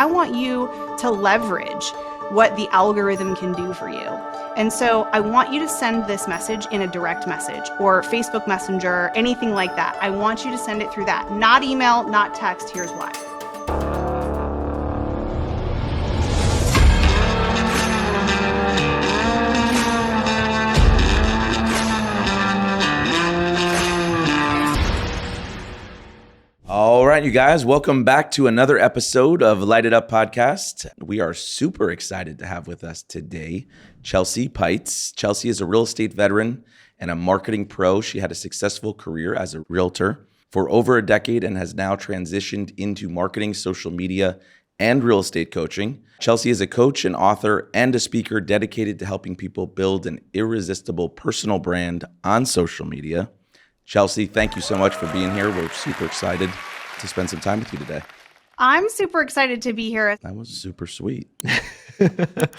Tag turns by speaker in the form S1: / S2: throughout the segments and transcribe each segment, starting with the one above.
S1: I want you to leverage what the algorithm can do for you. And so I want you to send this message in a direct message or Facebook Messenger, anything like that. I want you to send it through that, not email, not text. Here's why.
S2: All right, you guys, welcome back to another episode of Light It Up Podcast. We are super excited to have with us today Chelsea Peitz. Chelsea is a real estate veteran and a marketing pro. She had a successful career as a realtor for over a decade and has now transitioned into marketing, social media, and real estate coaching. Chelsea is a coach, an author, and a speaker dedicated to helping people build an irresistible personal brand on social media. Chelsea, thank you so much for being here. We're super excited to spend some time with you today.
S1: I'm super excited to be here.
S2: That was super sweet.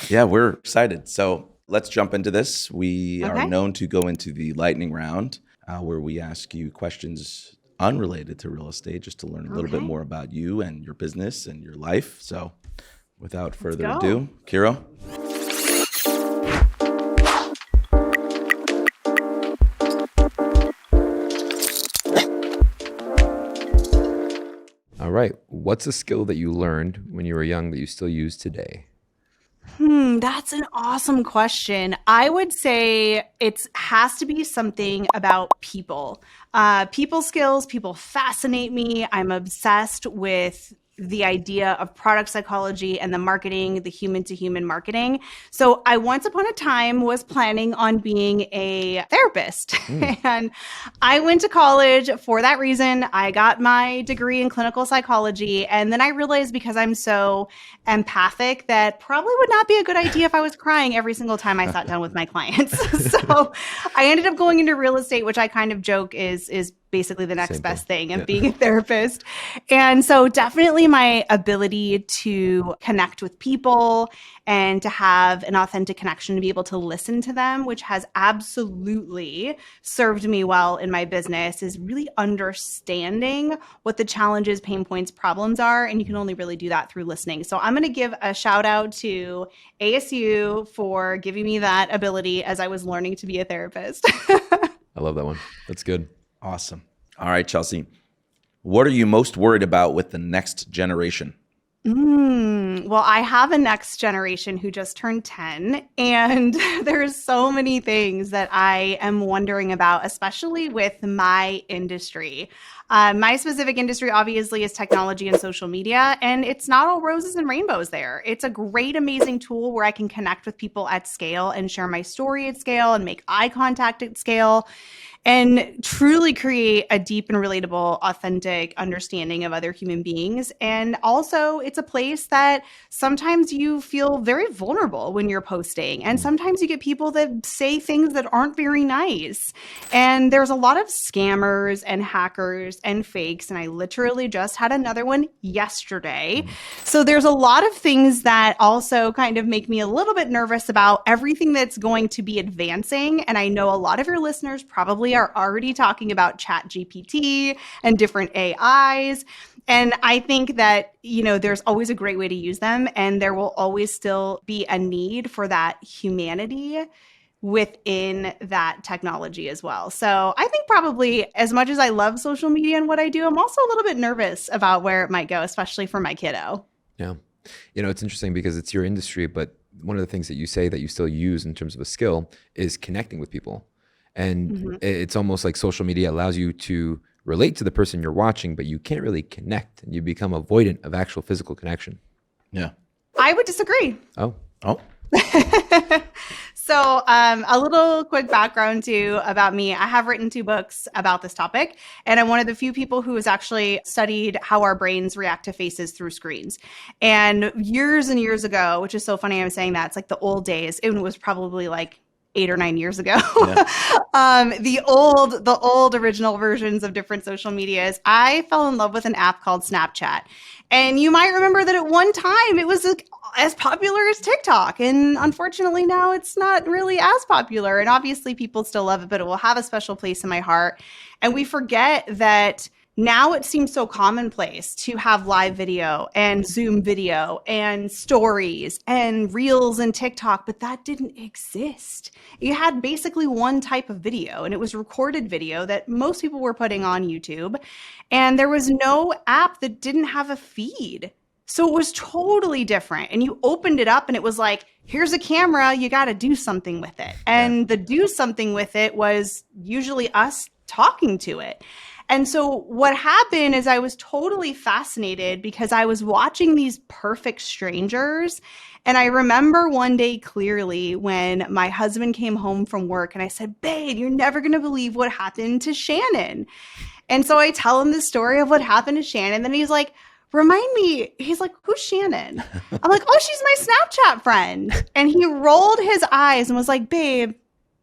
S2: Yeah, we're excited. So let's jump into this. We are known to go into the lightning round where we ask you questions unrelated to real estate just to learn a little bit more about you and your business and your life. So without further ado, KIRO.
S3: All right. What's a skill that you learned when you were young that you still use today?
S1: That's an awesome question. I would say it has to be something about people. People skills, people fascinate me. I'm obsessed with the idea of product psychology and the marketing, the human-to-human marketing. So I once upon a time was planning on being a therapist. And I went to college for that reason. I got my degree in clinical psychology. And then I realized because I'm so empathic that probably would not be a good idea if I was crying every single time I sat down with my clients. So I ended up going into real estate, which I kind of joke is basically the next best thing of being a therapist. And so definitely my ability to connect with people and to have an authentic connection, to be able to listen to them, which has absolutely served me well in my business, is really understanding what the challenges, pain points, problems are. And you can only really do that through listening. So I'm going to give a shout out to ASU for giving me that ability as I was learning to be a therapist.
S3: I love that one. That's good.
S2: Awesome. All right, Chelsea, what are you most worried about with the next generation?
S1: Well, I have a next generation who just turned 10, and there's so many things that I am wondering about, especially with my industry. My specific industry, obviously, is technology and social media, and it's not all roses and rainbows there. It's a great, amazing tool where I can connect with people at scale and share my story at scale and make eye contact at scale and truly create a deep and relatable, authentic understanding of other human beings. And also, it's a place that sometimes you feel very vulnerable when you're posting. And sometimes you get people that say things that aren't very nice. And there's a lot of scammers and hackers and fakes. And I literally just had another one yesterday. So there's a lot of things that also kind of make me a little bit nervous about everything that's going to be advancing. And I know a lot of your listeners probably are already talking about ChatGPT and different AIs. And I think that, there's always a great way to use them, and there will always still be a need for that humanity within that technology as well. So I think probably as much as I love social media and what I do, I'm also a little bit nervous about where it might go, especially for my kiddo.
S3: Yeah. It's interesting because it's your industry, but one of the things that you say that you still use in terms of a skill is connecting with people. And it's almost like social media allows you to relate to the person you're watching, but you can't really connect, and you become avoidant of actual physical connection.
S2: Yeah.
S1: I would disagree.
S3: Oh.
S1: So a little quick background too about me. I have written 2 books about this topic, and I'm one of the few people who has actually studied how our brains react to faces through screens. And years and years ago, which is so funny I'm saying that, it's like the old days. It was probably like 8 or 9 years ago. Yeah. The old original versions of different social medias, I fell in love with an app called Snapchat. And you might remember that at one time it was as popular as TikTok. And unfortunately now it's not really as popular. And obviously people still love it, but it will have a special place in my heart. And we forget that Now it seems so commonplace to have live video and Zoom video and stories and Reels and TikTok, but that didn't exist. You had basically one type of video, and it was recorded video that most people were putting on YouTube. And there was no app that didn't have a feed. So it was totally different. And you opened it up and it was like, here's a camera, you got to do something with it. And the do something with it was usually us talking to it. And so what happened is I was totally fascinated because I was watching these perfect strangers. And I remember one day clearly when my husband came home from work and I said, babe, you're never going to believe what happened to Shannon. And so I tell him the story of what happened to Shannon. Then he's like, remind me, he's like, who's Shannon? I'm like, oh, she's my Snapchat friend. And he rolled his eyes and was like, babe,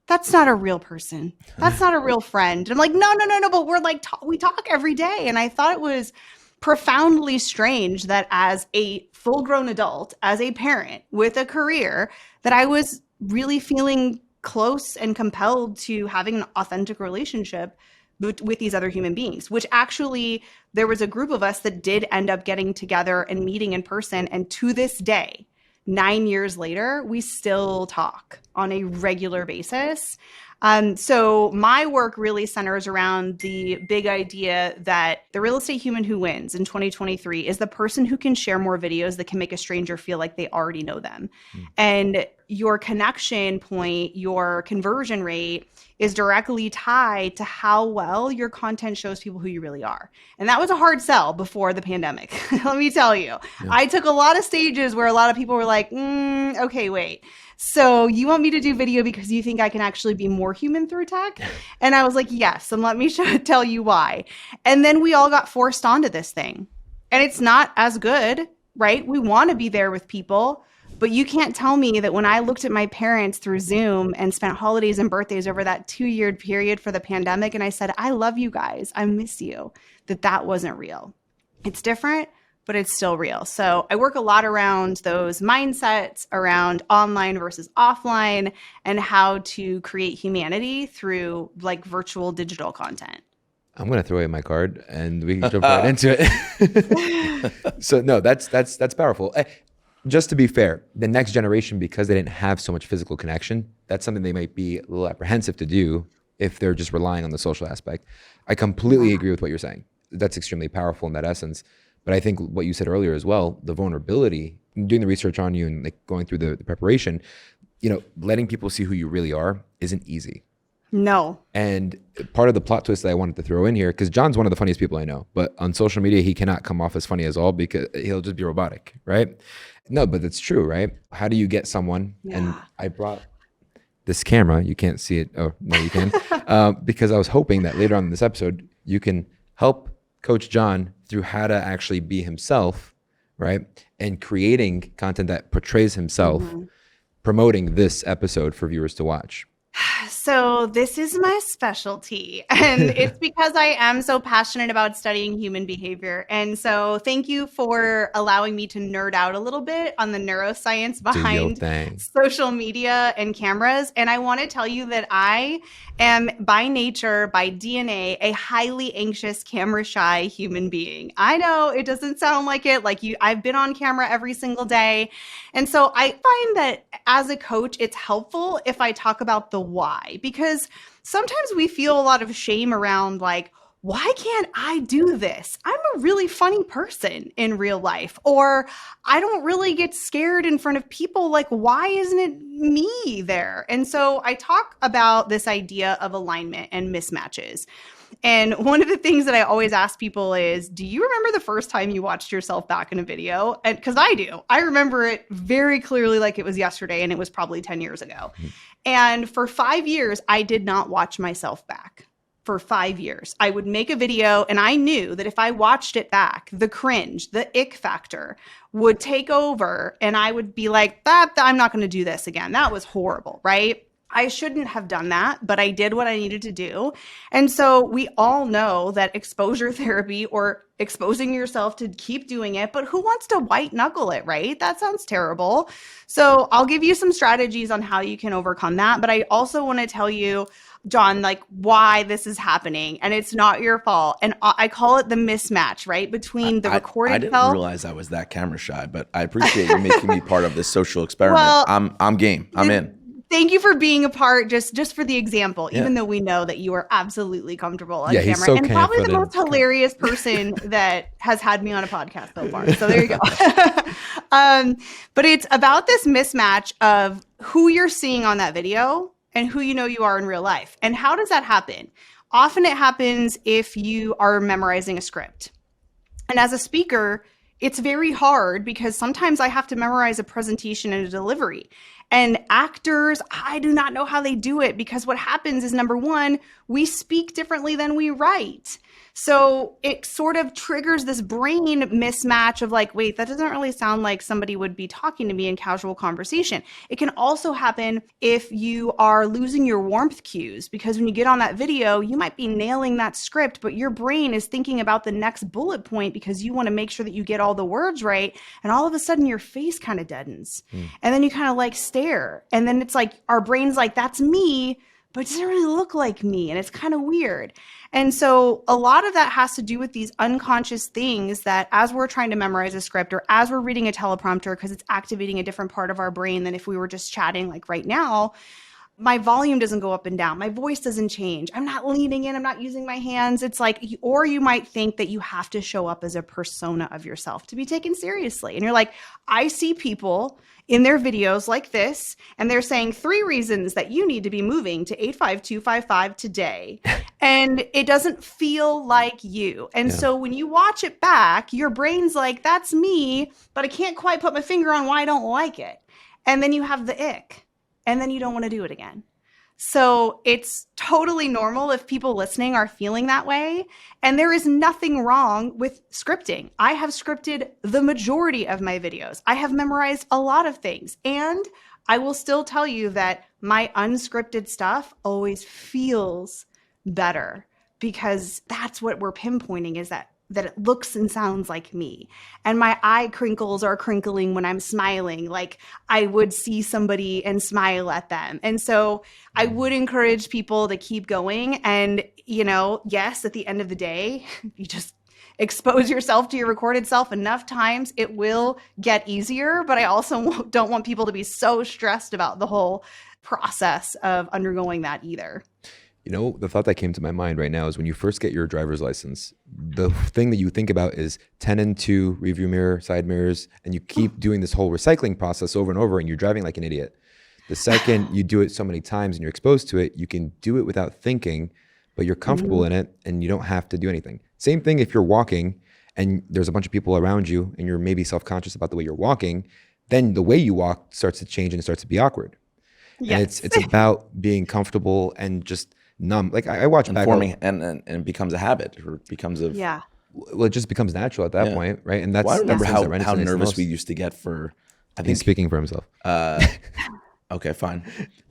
S1: that's not a real person. That's not a real friend. And I'm like, no, but we're like, we talk every day. And I thought it was profoundly strange that as a full-grown adult, as a parent with a career, that I was really feeling close and compelled to having an authentic relationship with these other human beings, which actually there was a group of us that did end up getting together and meeting in person. And to this day, 9 years later, we still talk on a regular basis. So my work really centers around the big idea that the real estate human who wins in 2023 is the person who can share more videos that can make a stranger feel like they already know them. And your connection point, your conversion rate is directly tied to how well your content shows people who you really are. And that was a hard sell before the pandemic. Let me tell you, I took a lot of stages where a lot of people were like, okay, wait. So you want me to do video because you think I can actually be more human through tech? And I was like, yes. And let me tell you why. And then we all got forced onto this thing. And it's not as good, right? We want to be there with people. But you can't tell me that when I looked at my parents through Zoom and spent holidays and birthdays over that 2-year period for the pandemic, and I said, I love you guys, I miss you, that wasn't real. It's different, but it's still real. So I work a lot around those mindsets, around online versus offline, and how to create humanity through like virtual digital content.
S3: I'm going to throw away my card and we can jump right into it. So no, that's powerful. Just to be fair, the next generation, because they didn't have so much physical connection, that's something they might be a little apprehensive to do if they're just relying on the social aspect. I completely agree with what you're saying. That's extremely powerful in that essence. But I think what you said earlier as well, the vulnerability, doing the research on you and like going through the preparation, letting people see who you really are isn't easy.
S1: No.
S3: And part of the plot twist that I wanted to throw in here, because John's one of the funniest people I know, but on social media, he cannot come off as funny as all because he'll just be robotic, right? No, but it's true, right? How do you get someone? Yeah. And I brought this camera. You can't see it. Oh, no, you can. Because I was hoping that later on in this episode, you can help Coach John through how to actually be himself, right? And creating content that portrays himself, promoting this episode for viewers to watch.
S1: So this is my specialty, and it's because I am so passionate about studying human behavior. And so thank you for allowing me to nerd out a little bit on the neuroscience behind social media and cameras. And I want to tell you that I am by nature, by DNA, a highly anxious, camera shy human being. I know it doesn't sound like it, I've been on camera every single day. And so I find that as a coach, it's helpful if I talk about the why, because sometimes we feel a lot of shame around why can't I do this? I'm a really funny person in real life, or I don't really get scared in front of people. Why isn't it me there? And so I talk about this idea of alignment and mismatches. And one of the things that I always ask people is, do you remember the first time you watched yourself back in a video? And because I do, I remember it very clearly like it was yesterday, and it was probably 10 years ago. And for 5 years, I did not watch myself back. For 5 years, I would make a video and I knew that if I watched it back, the cringe, the ick factor would take over and I would be like, I'm not going to do this again. That was horrible, right? I shouldn't have done that, but I did what I needed to do. And so we all know that exposure therapy or exposing yourself to keep doing it, but who wants to white knuckle it, right? That sounds terrible. So I'll give you some strategies on how you can overcome that. But I also want to tell you, John, like why this is happening, and it's not your fault. And I call it the mismatch, right? Between the recorded
S2: I didn't
S1: self.
S2: realize I was that camera shy, but I appreciate you making me part of this social experiment.
S1: Well,
S2: I'm game. I'm in.
S1: Thank you for being a part, just for the example, even though we know that you are absolutely comfortable on camera.
S3: He's so
S1: and probably the most
S3: confident.
S1: hilarious person that has had me on a podcast so far. So there you go. But it's about this mismatch of who you're seeing on that video and who you know you are in real life. And how does that happen? Often it happens if you are memorizing a script. And as a speaker, it's very hard because sometimes I have to memorize a presentation and a delivery. And actors, I do not know how they do it because what happens is, number one, we speak differently than we write. So it sort of triggers this brain mismatch of like, wait, that doesn't really sound like somebody would be talking to me in casual conversation. It can also happen if you are losing your warmth cues, because when you get on that video, you might be nailing that script, but your brain is thinking about the next bullet point because you want to make sure that you get all the words right. And all of a sudden your face kind of deadens. And then you kind of like stare. And then it's like, our brain's like, that's me, but it doesn't really look like me. And it's kind of weird. And so a lot of that has to do with these unconscious things that as we're trying to memorize a script or as we're reading a teleprompter, because it's activating a different part of our brain than if we were just chatting like right now, my volume doesn't go up and down. My voice doesn't change. I'm not leaning in. I'm not using my hands. It's like, or you might think that you have to show up as a persona of yourself to be taken seriously. And you're like, I see people in their videos like this, and they're saying 3 reasons that you need to be moving to 85255 today. And it doesn't feel like you. And so when you watch it back, your brain's like, that's me, but I can't quite put my finger on why I don't like it. And then you have the ick. And then you don't want to do it again. So it's totally normal if people listening are feeling that way. And there is nothing wrong with scripting. I have scripted the majority of my videos. I have memorized a lot of things. And I will still tell you that my unscripted stuff always feels better, because that's what we're pinpointing, is that it looks and sounds like me. And my eye crinkles are crinkling when I'm smiling, like I would see somebody and smile at them. And so I would encourage people to keep going. And, you know, yes, at the end of the day, you just expose yourself to your recorded self enough times, it will get easier. But I also don't want people to be so stressed about the whole process of undergoing that either.
S3: You know, the thought that came to my mind right now is when you first get your driver's license, the thing that you think about is 10 and 2, rearview mirror, side mirrors, and you keep doing this whole recycling process over and over, and you're driving like an idiot. The second you do it so many times and you're exposed to it, you can do it without thinking, but you're comfortable in it and you don't have to do anything. Same thing if you're walking and there's a bunch of people around you and you're maybe self-conscious about the way you're walking, then the way you walk starts to change and it starts to be awkward. Yes. And it's about being comfortable and just numb. Like I watch back
S2: forming and it becomes a habit, or it becomes a
S3: well, it just becomes natural at that point, right? And that's
S2: I remember how
S3: how
S2: nervous we used to get for. I think
S3: he's speaking for himself.
S2: Okay, fine.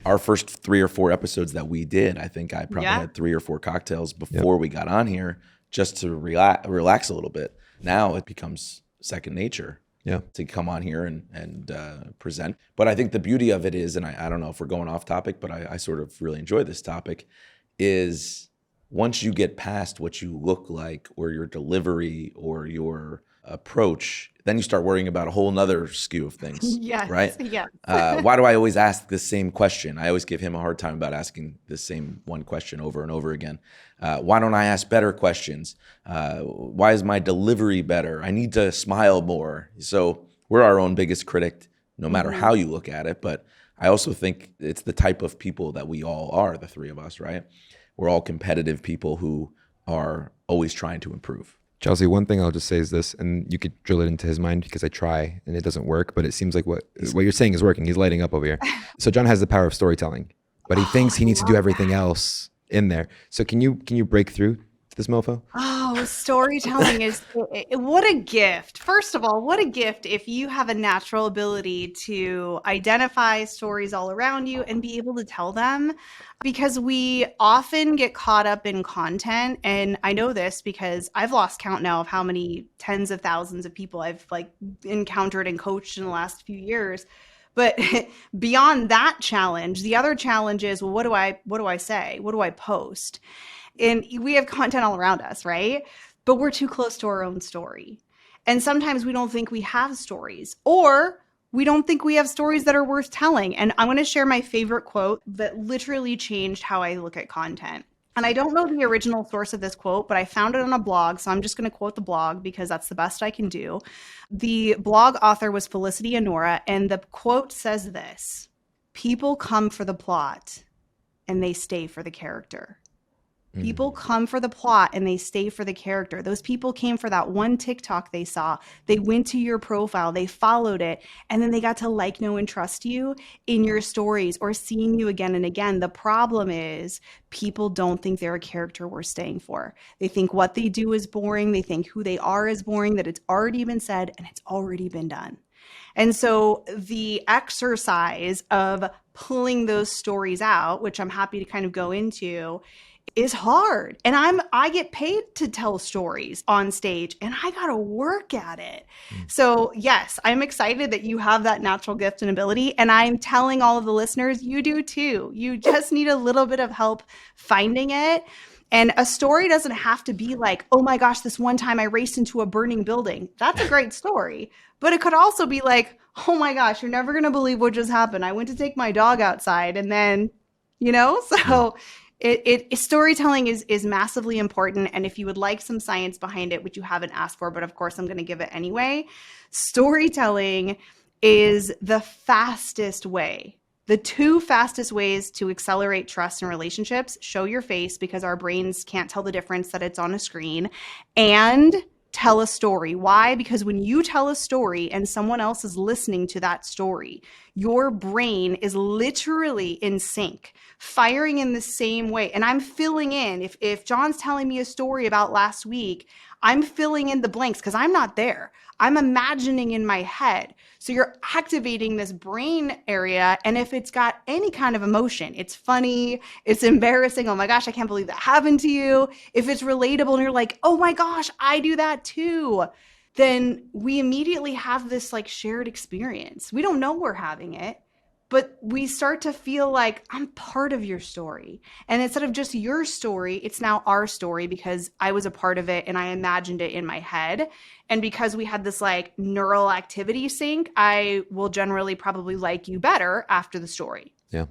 S2: Our first 3 or 4 episodes that we did, I think I probably had 3 or 4 cocktails before we got on here just to relax a little bit. Now it becomes second nature. To come on here and present. But I think the beauty of it is, and I don't know if we're going off topic, but I sort of really enjoy this topic, is once you get past what you look like or your delivery or your approach, then you start worrying about a whole nother skew of things, right?
S1: Yes.
S2: Why do I always ask the same question? I always give him a hard time about asking the same one question over and over again. Why don't I ask better questions? Why is my delivery better? I need to smile more. So we're our own biggest critic, no matter how you look at it. But I also think it's the type of people that we all are, the 3 of us, right? We're all competitive people who are always trying to improve.
S3: Chelsea, one thing I'll just say is this, and you could drill it into his mind because I try and it doesn't work, but it seems like what you're saying is working. He's lighting up over here. So John has the power of storytelling, but he thinks he needs to do everything else in there. So can you break through to this mofo?
S1: Oh, storytelling is what a gift. First of all, what a gift if you have a natural ability to identify stories all around you and be able to tell them, because we often get caught up in content. And I know this because I've lost count now of how many tens of thousands of people I've like encountered and coached in the last few years. But beyond that challenge, the other challenge is, well, what do I say? What do I post? And we have content all around us, right? But we're too close to our own story. And sometimes we don't think we have stories, or we don't think we have stories that are worth telling. And I'm going to share my favorite quote that literally changed how I look at content. And I don't know the original source of this quote, but I found it on a blog. So I'm just going to quote the blog because that's the best I can do. The blog author was Felicity Honora, and the quote says this: "People come for the plot and they stay for the character." People come for the plot and they stay for the character. Those people came for that one TikTok they saw. They went to your profile, they followed it, and then they got to like, know, and trust you in your stories or seeing you again and again. The problem is people don't think they're a character worth staying for. They think what they do is boring. They think who they are is boring, that it's already been said and it's already been done. And so the exercise of pulling those stories out, which I'm happy to kind of go into, is hard. And I get paid to tell stories on stage, and I got to work at it. So yes, I'm excited that you have that natural gift and ability. And I'm telling all of the listeners, you do too. You just need a little bit of help finding it. And a story doesn't have to be like, oh my gosh, this one time I raced into a burning building. That's a great story. But it could also be like, oh my gosh, you're never going to believe what just happened. I went to take my dog outside, and then, so storytelling is massively important. And if you would like some science behind it, which you haven't asked for, but of course I'm going to give it anyway, storytelling is the fastest way. The two fastest ways to accelerate trust in relationships: show your face, because our brains can't tell the difference that it's on a screen, and tell a story. Why? Because when you tell a story and someone else is listening to that story, your brain is literally in sync, firing in the same way. And I'm filling in. If John's telling me a story about last week, I'm filling in the blanks because I'm not there. I'm imagining in my head. So you're activating this brain area. And if it's got any kind of emotion, it's funny, it's embarrassing, oh my gosh, I can't believe that happened to you. If it's relatable and you're like, oh my gosh, I do that too, then we immediately have this like shared experience. We don't know we're having it, but we start to feel like I'm part of your story. And instead of just your story, it's now our story because I was a part of it and I imagined it in my head. And because we had this like neural activity sync, I will generally probably like you better after the story.
S3: Yeah.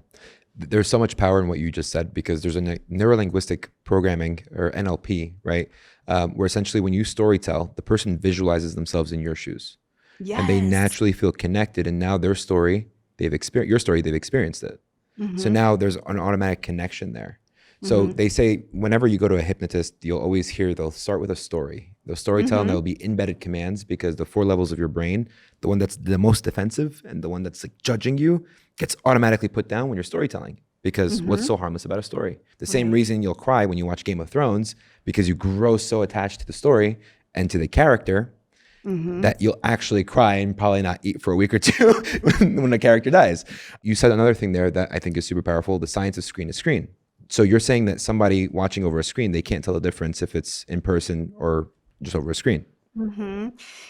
S3: There's so much power in what you just said, because there's a neuro-linguistic programming, or NLP, right? Where essentially when you storytell, the person visualizes themselves in your shoes.
S1: Yes.
S3: And they naturally feel connected. And now their story, they've experienced it. Mm-hmm. So now there's an automatic connection there. So they say whenever you go to a hypnotist, you'll always hear they'll start with a story. They'll storytell, and there'll be embedded commands, because the 4 levels of your brain, the one that's the most defensive and the one that's like judging you, gets automatically put down when you're storytelling. Because what's so harmless about a story? The same reason you'll cry when you watch Game of Thrones, because you grow so attached to the story and to the character that you'll actually cry and probably not eat for a week or two when the character dies. You said another thing there that I think is super powerful: the science of screen to screen. So you're saying that somebody watching over a screen, they can't tell the difference if it's in person or just over a screen.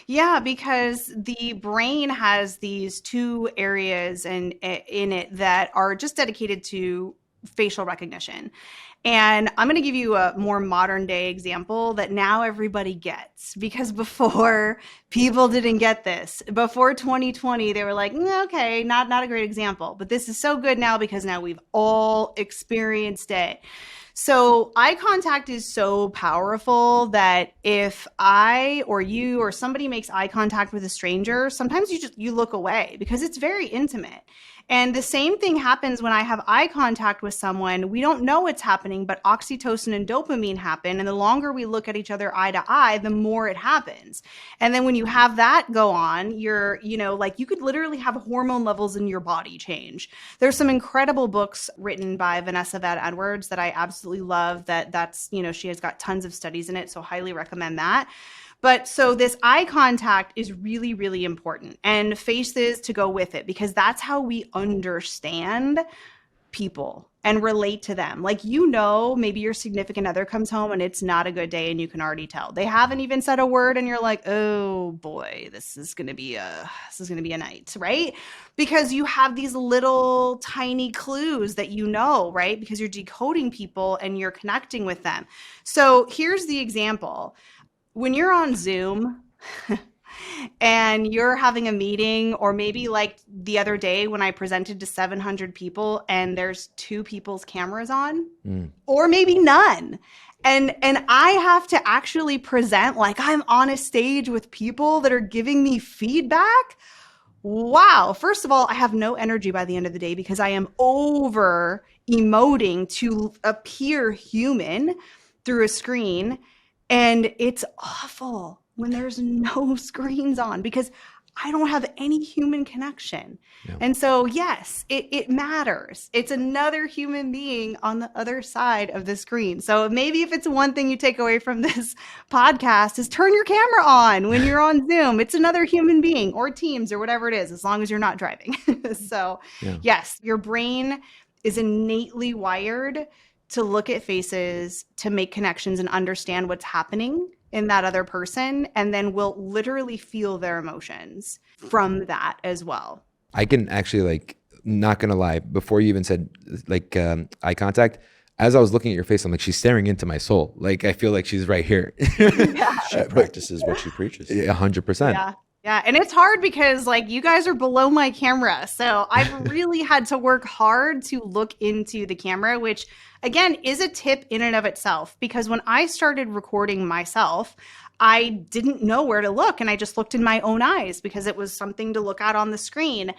S1: Yeah, because the brain has these 2 areas in it that are just dedicated to facial recognition. And I'm going to give you a more modern day example that now everybody gets, because before people didn't get this. Before 2020, they were like, okay, not a great example, but this is so good now because now we've all experienced it. So eye contact is so powerful that if I or you or somebody makes eye contact with a stranger, sometimes you look away because it's very intimate. And the same thing happens when I have eye contact with someone. We don't know what's happening, but oxytocin and dopamine happen. And the longer we look at each other eye to eye, the more it happens. And then when you have that go on, you could literally have hormone levels in your body change. There's some incredible books written by Vanessa Van Edwards that I absolutely absolutely love that that's, she has got tons of studies in it. So highly recommend that. But so this eye contact is really, really important, and faces to go with it, because that's how we understand people and relate to them. Like, maybe your significant other comes home and it's not a good day, and you can already tell. They haven't even said a word and you're like, oh boy, this is going to be a night, right? Because you have these little tiny clues that right? Because you're decoding people and you're connecting with them. So here's the example. When you're on Zoom and you're having a meeting, or maybe like the other day when I presented to 700 people and there's 2 people's cameras on, or maybe none. And I have to actually present like I'm on a stage with people that are giving me feedback. Wow. First of all, I have no energy by the end of the day because I am over emoting to appear human through a screen. And it's awful when there's no screens on, because I don't have any human connection. Yeah. And so, yes, it matters. It's another human being on the other side of the screen. So maybe if it's one thing you take away from this podcast is turn your camera on when you're on Zoom. It's another human being, or Teams, or whatever it is, as long as you're not driving. So yes, your brain is innately wired to look at faces, to make connections and understand what's happening in that other person, and then we'll literally feel their emotions from that as well.
S3: I can actually, not gonna lie, before you even said eye contact, as I was looking at your face, I'm like, she's staring into my soul. Like, I feel like she's right here.
S2: She practices what she preaches.
S3: 100%.
S1: Yeah. Yeah. And it's hard because you guys are below my camera. So I've really had to work hard to look into the camera, which again is a tip in and of itself, because when I started recording myself, I didn't know where to look, and I just looked in my own eyes because it was something to look at on the screen.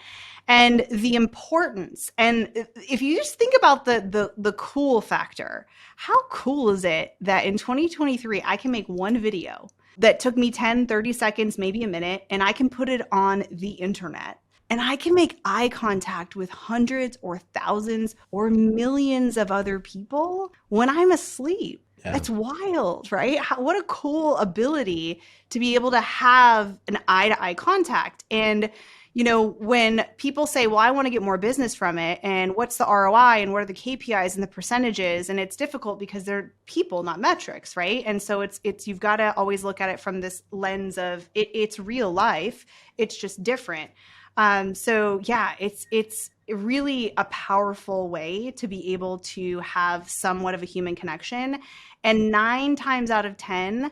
S1: And the importance, and if you just think about the cool factor, how cool is it that in 2023 I can make one video that took me 10, 30 seconds, maybe a minute, and I can put it on the internet. And I can make eye contact with hundreds or thousands or millions of other people when I'm asleep. Yeah. That's wild, right? What a cool ability to be able to have an eye-to-eye contact. And, when people say, well, I want to get more business from it, and what's the ROI, and what are the KPIs and the percentages? And it's difficult because they're people, not metrics, right? And so it's you've got to always look at it from this lens of it's real life. It's just different. So yeah, it's really a powerful way to be able to have somewhat of a human connection. And 9 times out of 10,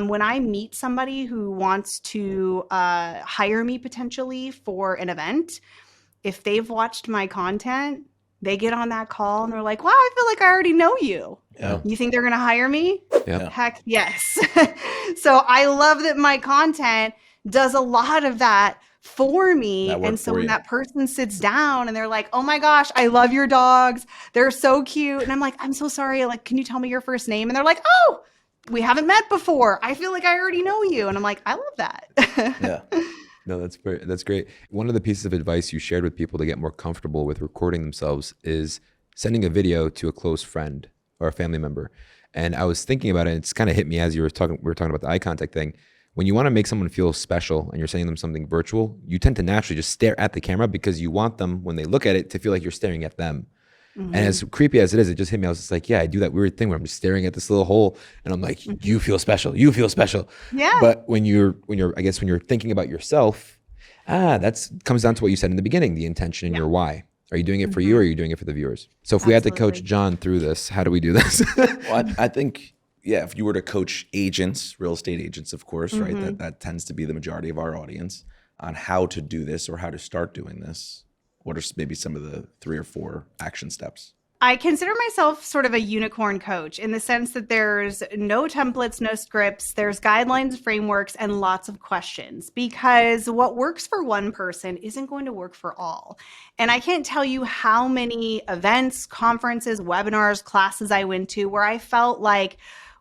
S1: when I meet somebody who wants to hire me potentially for an event, if they've watched my content, they get on that call and they're like, wow, I feel like I already know you. Yeah. You think they're going to hire me? Yeah. Heck yes. So I love that my content does a lot of that for me. And so when that person sits down and they're like, oh my gosh, I love your dogs, they're so cute. And I'm like, I'm so sorry. Can you tell me your first name? And they're like, oh, we haven't met before. I feel like I already know you. And I'm like, I love that.
S2: Yeah.
S3: No, that's great. One of the pieces of advice you shared with people to get more comfortable with recording themselves is sending a video to a close friend or a family member. And I was thinking about it, and it's kind of hit me as we were talking about the eye contact thing. When you want to make someone feel special and you're sending them something virtual, you tend to naturally just stare at the camera because you want them, when they look at it, to feel like you're staring at them. Mm-hmm. And as creepy as it is, it just hit me. I was just like, yeah, I do that weird thing where I'm just staring at this little hole and I'm like, you feel special. You feel special.
S1: Yeah.
S3: But when you're thinking about yourself, that comes down to what you said in the beginning, the intention and your why. Are you doing it for you, or are you doing it for the viewers? So if we had to coach John through this, how do we do this?
S2: Well, I think, if you were to coach agents, real estate agents, of course, right? That tends to be the majority of our audience on how to do this or how to start doing this. What are maybe some of the 3 or 4 action steps?
S1: I consider myself sort of a unicorn coach in the sense that there's no templates, no scripts, there's guidelines, frameworks, and lots of questions, because what works for one person isn't going to work for all. And I can't tell you how many events, conferences, webinars, classes I went to where I felt like,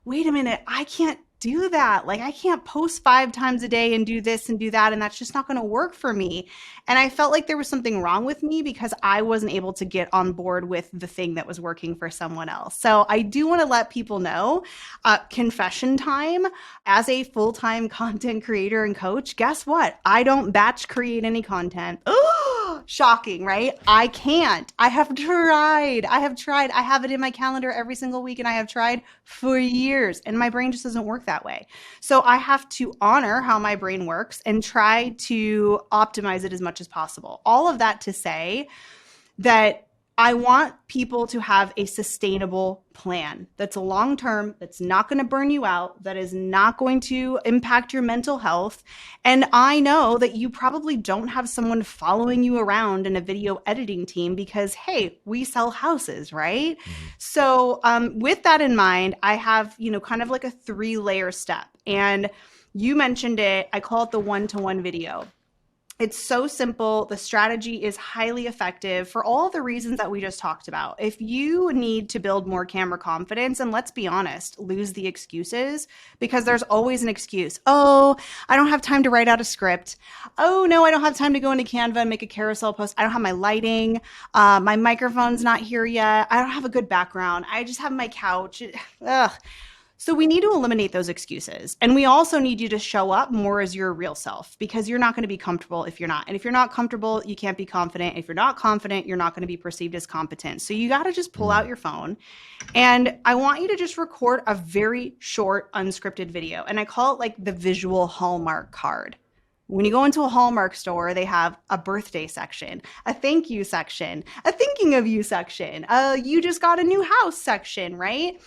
S1: wait a minute, I can't do that. Like, I can't post 5 times a day and do this and do that. And that's just not going to work for me. And I felt like there was something wrong with me because I wasn't able to get on board with the thing that was working for someone else. So I do want to let people know, confession time, as a full-time content creator and coach, guess what? I don't batch create any content. Oh, shocking, right? I can't. I have tried. I have it in my calendar every single week, and I have tried for years, and my brain just doesn't work that way. So I have to honor how my brain works and try to optimize it as much as possible. All of that to say that I want people to have a sustainable plan that's long-term, that's not going to burn you out, that is not going to impact your mental health. And I know that you probably don't have someone following you around in a video editing team because, hey, we sell houses, right? Mm-hmm. So with that in mind, I have, kind of like a 3-layer step. And you mentioned it, I call it the one-to-one video. It's so simple. The strategy is highly effective for all the reasons that we just talked about. If you need to build more camera confidence, and let's be honest, lose the excuses, because there's always an excuse. Oh, I don't have time to write out a script. Oh, no, I don't have time to go into Canva and make a carousel post. I don't have my lighting. My microphone's not here yet. I don't have a good background. I just have my couch. Ugh. So we need to eliminate those excuses. And we also need you to show up more as your real self, because you're not going to be comfortable if you're not. And if you're not comfortable, you can't be confident. If you're not confident, you're not going to be perceived as competent. So you got to just pull out your phone. And I want you to just record a very short, unscripted video. And I call it like the visual Hallmark card. When you go into a Hallmark store, they have a birthday section, a thank you section, a thinking of you section, you just got a new house section, right?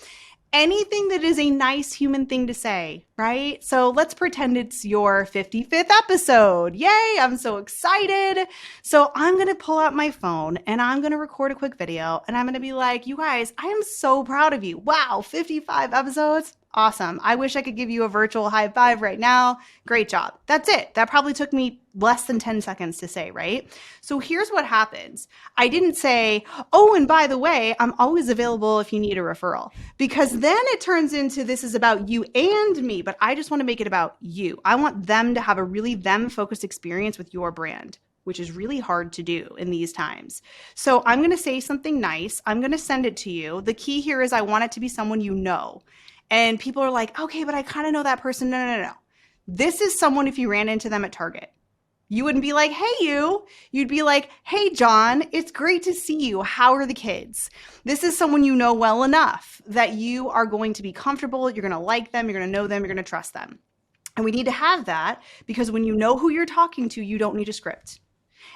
S1: Anything that is a nice human thing to say, right? So let's pretend it's your 55th episode. Yay, I'm so excited. So I'm going to pull out my phone and I'm going to record a quick video, and I'm going to be like, you guys, I am so proud of you. Wow, 55 episodes. Awesome. I wish I could give you a virtual high five right now. Great job. That's it. That probably took me less than 10 seconds to say, right? So here's what happens. I didn't say, oh, and by the way, I'm always available if you need a referral, because then it turns into this is about you and me, but I just want to make it about you. I want them to have a really them-focused experience with your brand, which is really hard to do in these times. So I'm going to say something nice. I'm going to send it to you. The key here is I want it to be someone you know. And people are like, okay, but I kind of know that person. No. This is someone if you ran into them at Target. You wouldn't be like, hey, you. You'd be like, hey, John, it's great to see you. How are the kids? This is someone you know well enough that you are going to be comfortable. You're going to like them. You're going to know them. You're going to trust them. And we need to have that, because when you know who you're talking to, you don't need a script.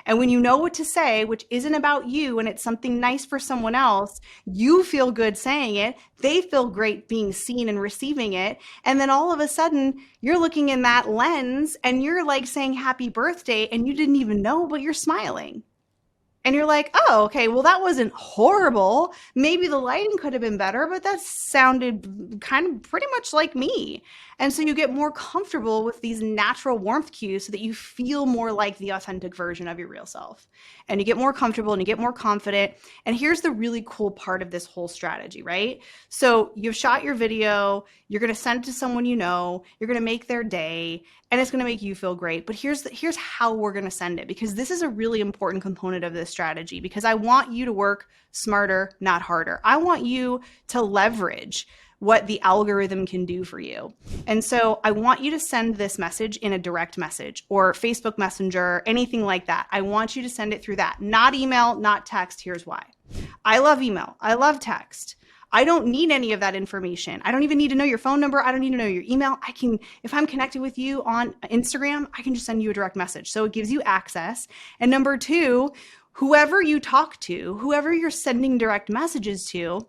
S1: And when you know what to say, which isn't about you and it's something nice for someone else, you feel good saying it. They feel great being seen and receiving it. And then all of a sudden, you're looking in that lens and you're like saying happy birthday and you didn't even know, but you're smiling. And you're like, oh, okay, well, that wasn't horrible. Maybe the lighting could have been better, but that sounded kind of pretty much like me. And so you get more comfortable with these natural warmth cues so that you feel more like the authentic version of your real self. And you get more comfortable and you get more confident. And here's the really cool part of this whole strategy, right? So you've shot your video, you're going to send it to someone you know, you're going to make their day, and it's going to make you feel great. But here's how we're going to send it, because this is a really important component of this strategy, because I want you to work smarter, not harder. I want you to leverage what the algorithm can do for you. And so I want you to send this message in a direct message or Facebook Messenger, anything like that. I want you to send it through that, not email, not text. Here's why. I love email. I love text. I don't need any of that information. I don't even need to know your phone number. I don't need to know your email. If I'm connected with you on Instagram, I can just send you a direct message. So it gives you access. And number two, whoever you talk to, whoever you're sending direct messages to,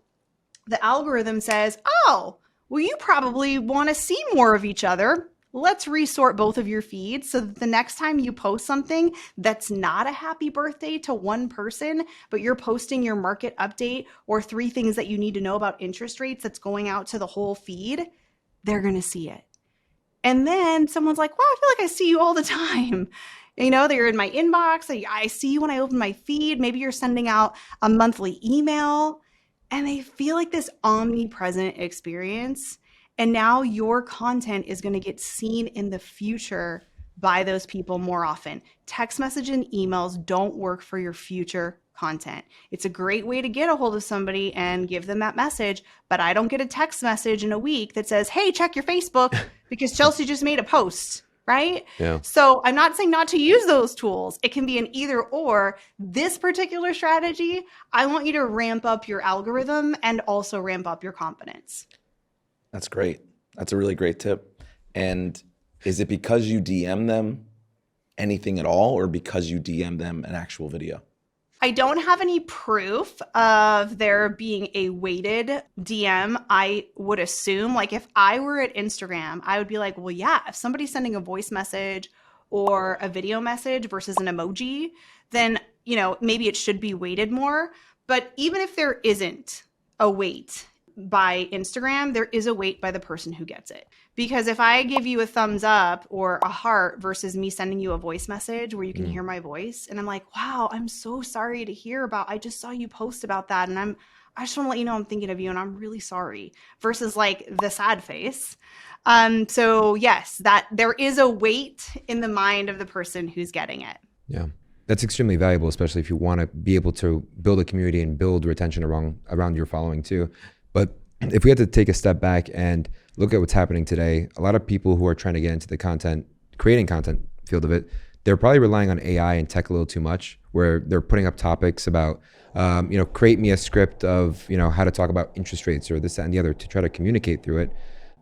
S1: the algorithm says, oh, well, you probably want to see more of each other. Let's resort both of your feeds so that the next time you post something that's not a happy birthday to one person, but you're posting your market update or 3 things that you need to know about interest rates that's going out to the whole feed, they're going to see it. And then someone's like, well, I feel like I see you all the time. You know, they're in my inbox. I see you when I open my feed. Maybe you're sending out a monthly email. And they feel like this omnipresent experience. And now your content is going to get seen in the future by those people more often. Text message and emails don't work for your future content. It's a great way to get a hold of somebody and give them that message, but I don't get a text message in a week that says, hey, check your Facebook because Chelsea just made a post, right?
S3: Yeah.
S1: So I'm not saying not to use those tools. It can be an either or. This particular strategy, I want you to ramp up your algorithm and also ramp up your confidence.
S2: That's great. That's a really great tip. And is it because you DM them anything at all, or because you DM them an actual video?
S1: I don't have any proof of there being a weighted DM. I would assume, like, if I were at Instagram, I would be like, well, yeah, if somebody's sending a voice message or a video message versus an emoji, then, you know, maybe it should be weighted more. But even if there isn't a weight by Instagram, there is a weight by the person who gets it. Because if I give you a thumbs up or a heart versus me sending you a voice message where you can hear my voice, and I'm like, wow, I'm so sorry to hear about, I just saw you post about that, and I just want to let you know I'm thinking of you and I'm really sorry, versus like the sad face. So yes, that there is a weight in the mind of the person who's getting it.
S3: Yeah. That's extremely valuable, especially if you want to be able to build a community and build retention around your following too. But if we had to take a step back and look at what's happening today, a lot of people who are trying to get into the creating content field of it, they're probably relying on AI and tech a little too much, where they're putting up topics about, create me a script of, how to talk about interest rates or this, that, and the other to try to communicate through it.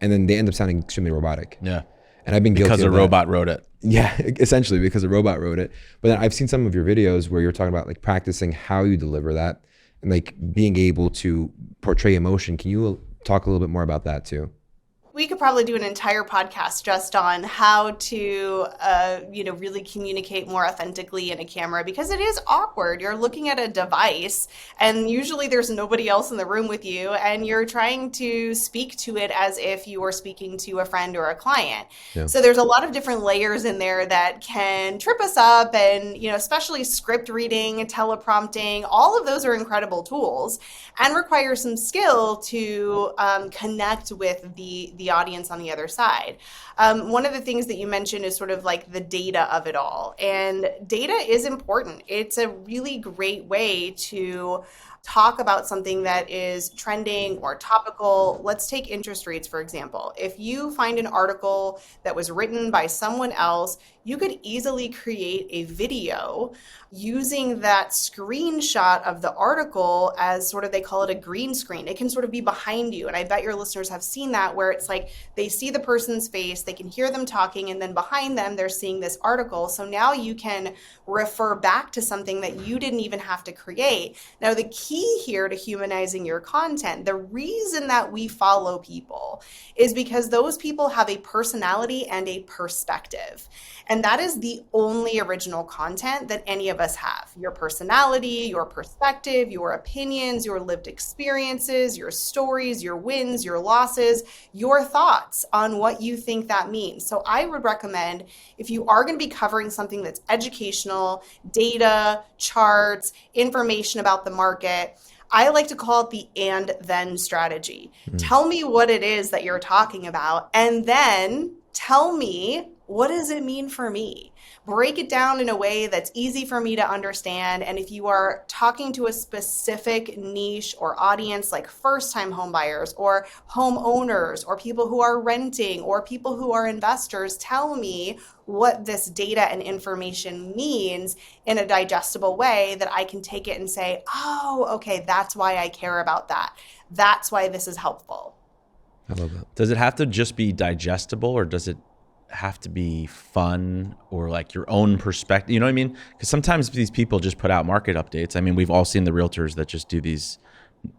S3: And then they end up sounding extremely robotic.
S2: Yeah.
S3: And I've been guilty
S2: because
S3: of
S2: a
S3: that.
S2: robot wrote it.
S3: Yeah, essentially because a robot wrote it. But then I've seen some of your videos where you're talking about like practicing how you deliver that and like being able to portray emotion. Can you talk a little bit more about that too?
S1: We could probably do an entire podcast just on how to, really communicate more authentically in a camera, because it is awkward. You're looking at a device and usually there's nobody else in the room with you and you're trying to speak to it as if you were speaking to a friend or a client.
S3: Yeah.
S1: So there's a lot of different layers in there that can trip us up, and, especially script reading, teleprompting, all of those are incredible tools and require some skill to connect with the audience on the other side. One of the things that you mentioned is sort of like the data of it all. And data is important. It's a really great way to talk about something that is trending or topical. Let's take interest rates, for example. If you find an article that was written by someone else, you could easily create a video using that screenshot of the article as sort of, they call it a green screen. It can sort of be behind you. And I bet your listeners have seen that, where it's like they see the person's face, they can hear them talking, and then behind them, they're seeing this article. So now you can refer back to something that you didn't even have to create. Now, the key here to humanizing your content, the reason that we follow people is because those people have a personality and a perspective. And that is the only original content that any of us have. Your personality, your perspective, your opinions, your lived experiences, your stories, your wins, your losses, your thoughts on what you think that means. So I would recommend, if you are going to be covering something that's educational, data, charts, information about the market, I like to call it the and then strategy. Tell me what it is that you're talking about, and then tell me, what does it mean for me? Break it down in a way that's easy for me to understand. And if you are talking to a specific niche or audience, like first-time home buyers or homeowners or people who are renting or people who are investors, tell me what this data and information means in a digestible way that I can take it and say, oh, okay, that's why I care about that. That's why this is helpful.
S3: I love that.
S2: Does it have to just be digestible, or does it have to be fun, or like your own perspective? You know what I mean? Because sometimes these people just put out market updates. I mean, we've all seen the realtors that just do these,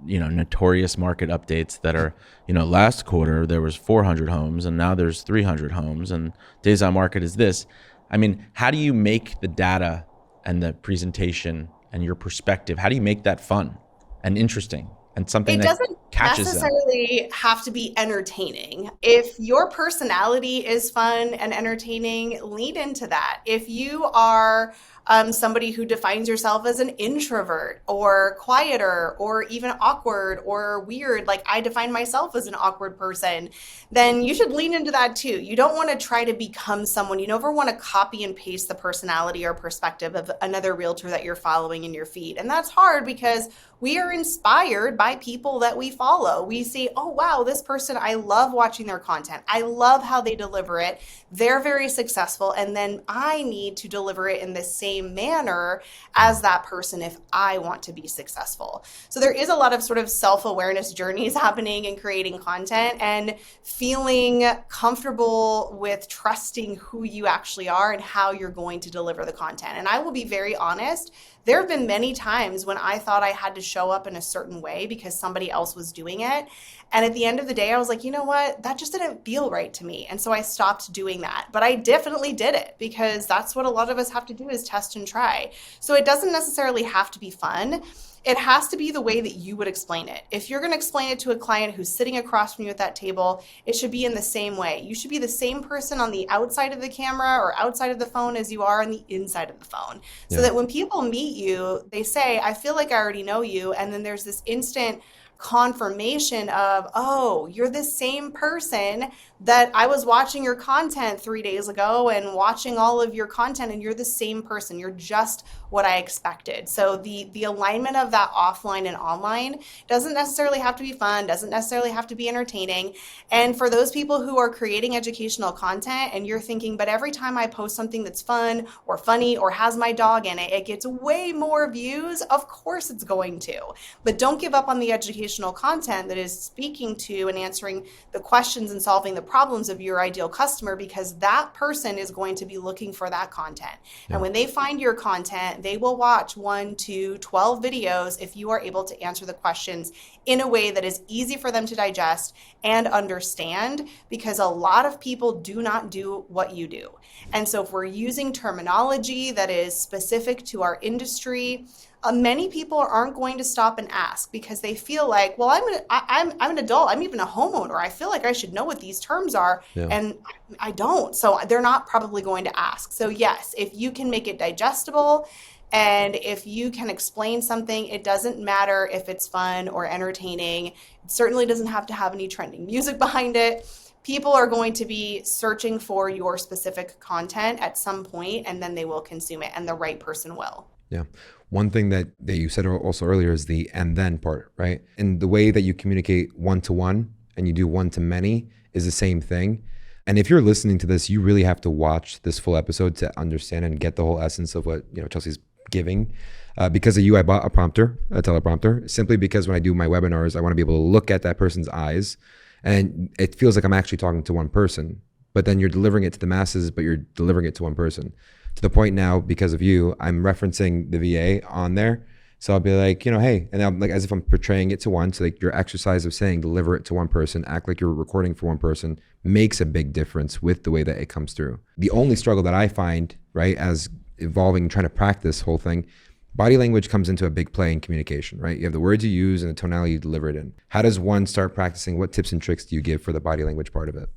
S2: notorious market updates that are, last quarter there was 400 homes and now there's 300 homes and days on market is this. I mean, how do you make the data and the presentation and your perspective, how do you make that fun and interesting and something that catches them?
S1: It doesn't necessarily have to be entertaining. If your personality is fun and entertaining, lean into that. If you are somebody who defines yourself as an introvert or quieter or even awkward or weird, like I define myself as an awkward person, then you should lean into that too. You don't want to try to become someone. You never want to copy and paste the personality or perspective of another realtor that you're following in your feed. And that's hard because we are inspired by people that we follow. We see, oh, wow, this person, I love watching their content. I love how they deliver it. They're very successful. And then I need to deliver it in the same manner as that person if I want to be successful. So there is a lot of sort of self-awareness journeys happening in creating content and feeling comfortable with trusting who you actually are and how you're going to deliver the content. And I will be very honest, there have been many times when I thought I had to show up in a certain way because somebody else was doing it. And at the end of the day, I was like, you know what? That just didn't feel right to me. And so I stopped doing that. But I definitely did it because that's what a lot of us have to do is test and try. So it doesn't necessarily have to be fun. It has to be the way that you would explain it. If you're going to explain it to a client who's sitting across from you at that table, it should be in the same way. You should be the same person on the outside of the camera or outside of the phone as you are on the inside of the phone. So that when people meet you, they say, I feel like I already know you. And then there's this instant confirmation of, oh, you're the same person that I was watching your content 3 days ago and watching all of your content, and you're the same person. You're just what I expected. So the alignment of that offline and online doesn't necessarily have to be fun, doesn't necessarily have to be entertaining. And for those people who are creating educational content and you're thinking, but every time I post something that's fun or funny or has my dog in it, it gets way more views. Of course it's going to, but don't give up on the educational content that is speaking to and answering the questions and solving the problems of your ideal customer, because that person is going to be looking for that content. Yeah. And when they find your content, they will watch 1 to 12 videos if you are able to answer the questions in a way that is easy for them to digest and understand, because a lot of people do not do what you do. And so if we're using terminology that is specific to our industry, many people aren't going to stop and ask because they feel like, well, I'm an adult. I'm even a homeowner. I feel like I should know what these terms are. Yeah. And I don't. So they're not probably going to ask. So yes, if you can make it digestible and if you can explain something, it doesn't matter if it's fun or entertaining. It certainly doesn't have to have any trending music behind it. People are going to be searching for your specific content at some point, and then they will consume it, and the right person will.
S3: Yeah. One thing that you said also earlier is the and then part, right? And the way that you communicate one-to-one and you do one-to-many is the same thing. And if you're listening to this, you really have to watch this full episode to understand and get the whole essence of what Chelsea's giving. Because of you, I bought a teleprompter, simply because when I do my webinars, I want to be able to look at that person's eyes and it feels like I'm actually talking to one person. But then you're delivering it to the masses, but you're delivering it to one person. To the point now, because of you, I'm referencing the VA on there. So I'll be like, hey, and I'm like, as if I'm portraying it to one. So like your exercise of saying, deliver it to one person, act like you're recording for one person makes a big difference with the way that it comes through. The only struggle that I find, right, as evolving, trying to practice this whole thing, body language comes into a big play in communication, right? You have the words you use and the tonality you deliver it in. How does one start practicing? What tips and tricks do you give for the body language part of it?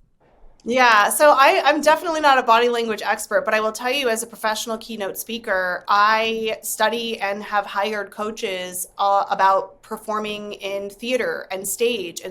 S1: Yeah, so I'm definitely not a body language expert, but I will tell you, as a professional keynote speaker, I study and have hired coaches about performing in theater and stage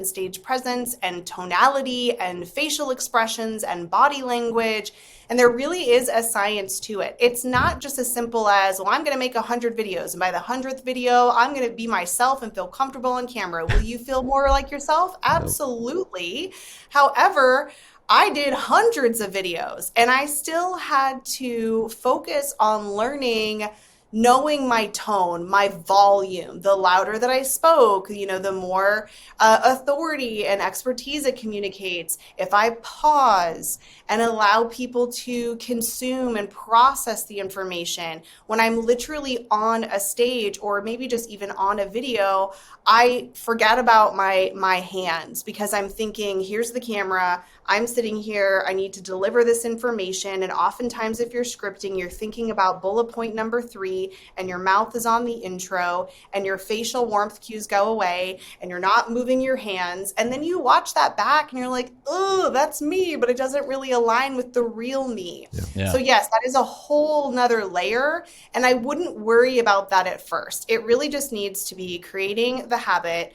S1: presence and tonality and facial expressions and body language. And there really is a science to it. It's not just as simple as, well, I'm going to make 100 videos. And by the 100th video, I'm going to be myself and feel comfortable on camera. Will you feel more like yourself? Absolutely. However, I did hundreds of videos and I still had to focus on learning, knowing my tone, my volume. The louder that I spoke, the more authority and expertise it communicates. If I pause and allow people to consume and process the information, when I'm literally on a stage or maybe just even on a video, I forget about my hands because I'm thinking, here's the camera, I'm sitting here, I need to deliver this information. And oftentimes if you're scripting, you're thinking about bullet point number 3 body and your mouth is on the intro and your facial warmth cues go away and you're not moving your hands. And then you watch that back and you're like, oh, that's me, but it doesn't really align with the real me.
S4: Yeah.
S1: So yes, that is a whole nother layer. And I wouldn't worry about that at first. It really just needs to be creating the habit,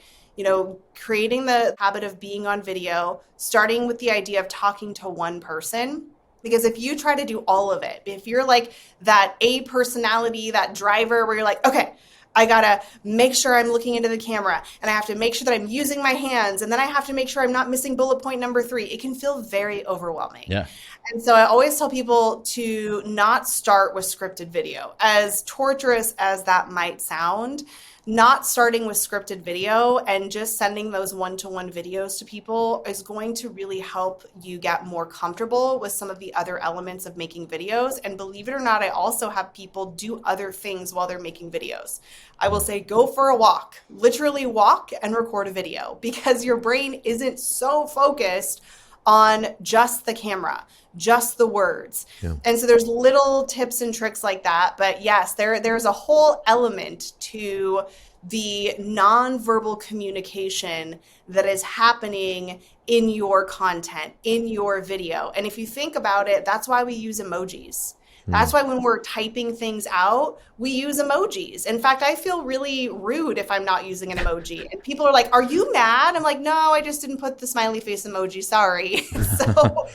S1: creating the habit of being on video, starting with the idea of talking to one person. Because if you try to do all of it, if you're like that A personality, that driver where you're like, okay, I gotta make sure I'm looking into the camera and I have to make sure that I'm using my hands and then I have to make sure I'm not missing bullet point number 3. It can feel very overwhelming.
S4: Yeah.
S1: And so I always tell people to not start with scripted video. As torturous as that might sound, not starting with scripted video and just sending those one-to-one videos to people is going to really help you get more comfortable with some of the other elements of making videos. And believe it or not, I also have people do other things while they're making videos. I will say, go for a walk, literally walk and record a video, because your brain isn't so focused on just the camera, just the words. Yeah. And so there's little tips and tricks like that. But yes, there's a whole element to the nonverbal communication that is happening in your content, in your video. And if you think about it, that's why we use emojis. That's why when we're typing things out, we use emojis. In fact, I feel really rude if I'm not using an emoji. And people are like, are you mad? I'm like, no, I just didn't put the smiley face emoji. Sorry. So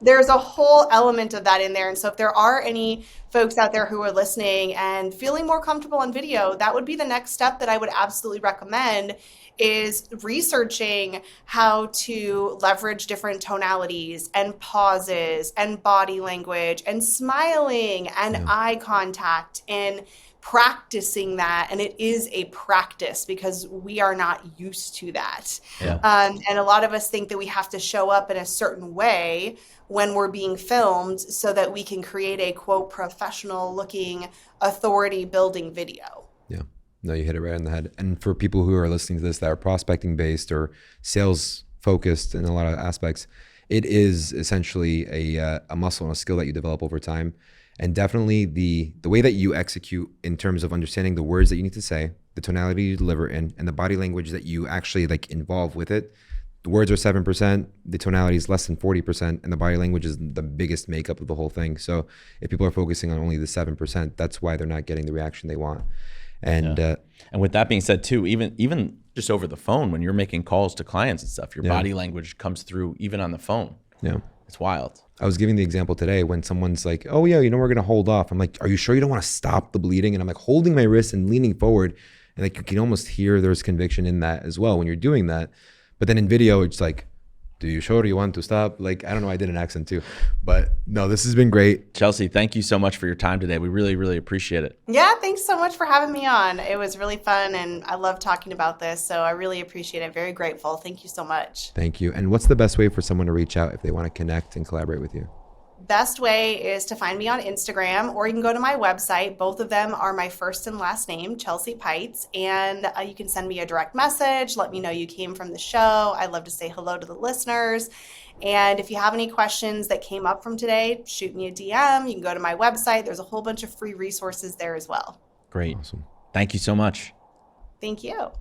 S1: there's a whole element of that in there. And so if there are any folks out there who are listening and feeling more comfortable on video, that would be the next step that I would absolutely recommend, is researching how to leverage different tonalities and pauses and body language and smiling and eye contact and practicing that. And it is a practice because we are not used to that. Yeah. And a lot of us think that we have to show up in a certain way when we're being filmed so that we can create a, quote, professional looking, authority building video.
S3: Yeah. No, you hit it right on the head. And for people who are listening to this that are prospecting based or sales focused in a lot of aspects, it is essentially a muscle and a skill that you develop over time. And definitely the way that you execute in terms of understanding the words that you need to say, the tonality you deliver in, and the body language that you actually like involve with it. The words are 7%, the tonality is less than 40%, and the body language is the biggest makeup of the whole thing. So if people are focusing on only the 7%, that's why they're not getting the reaction they want. And
S4: and with that being said too, even just over the phone, when you're making calls to clients and stuff, your body language comes through even on the phone. Yeah. It's wild.
S3: I was giving the example today when someone's like, oh yeah, we're going to hold off. I'm like, are you sure you don't want to stop the bleeding? And I'm like holding my wrist and leaning forward. And like, you can almost hear there's conviction in that as well when you're doing that. But then in video, it's like, do you sure you want to stop? Like, I don't know, I did an accent too. But no, this has been great.
S4: Chelsea, thank you so much for your time today. We really, really appreciate it.
S1: Yeah, thanks so much for having me on. It was really fun and I love talking about this. So I really appreciate it. Very grateful. Thank you so much.
S3: Thank you. And what's the best way for someone to reach out if they want to connect and collaborate with you?
S1: Best way is to find me on Instagram, or you can go to my website. Both of them are my first and last name, Chelsea Peitz, and you can send me a direct message. Let me know you came from the show. I'd love to say hello to the listeners. And if you have any questions that came up from today, shoot me a DM. You can go to my website. There's a whole bunch of free resources there as well.
S4: Great. Awesome. Thank you so much.
S1: Thank you.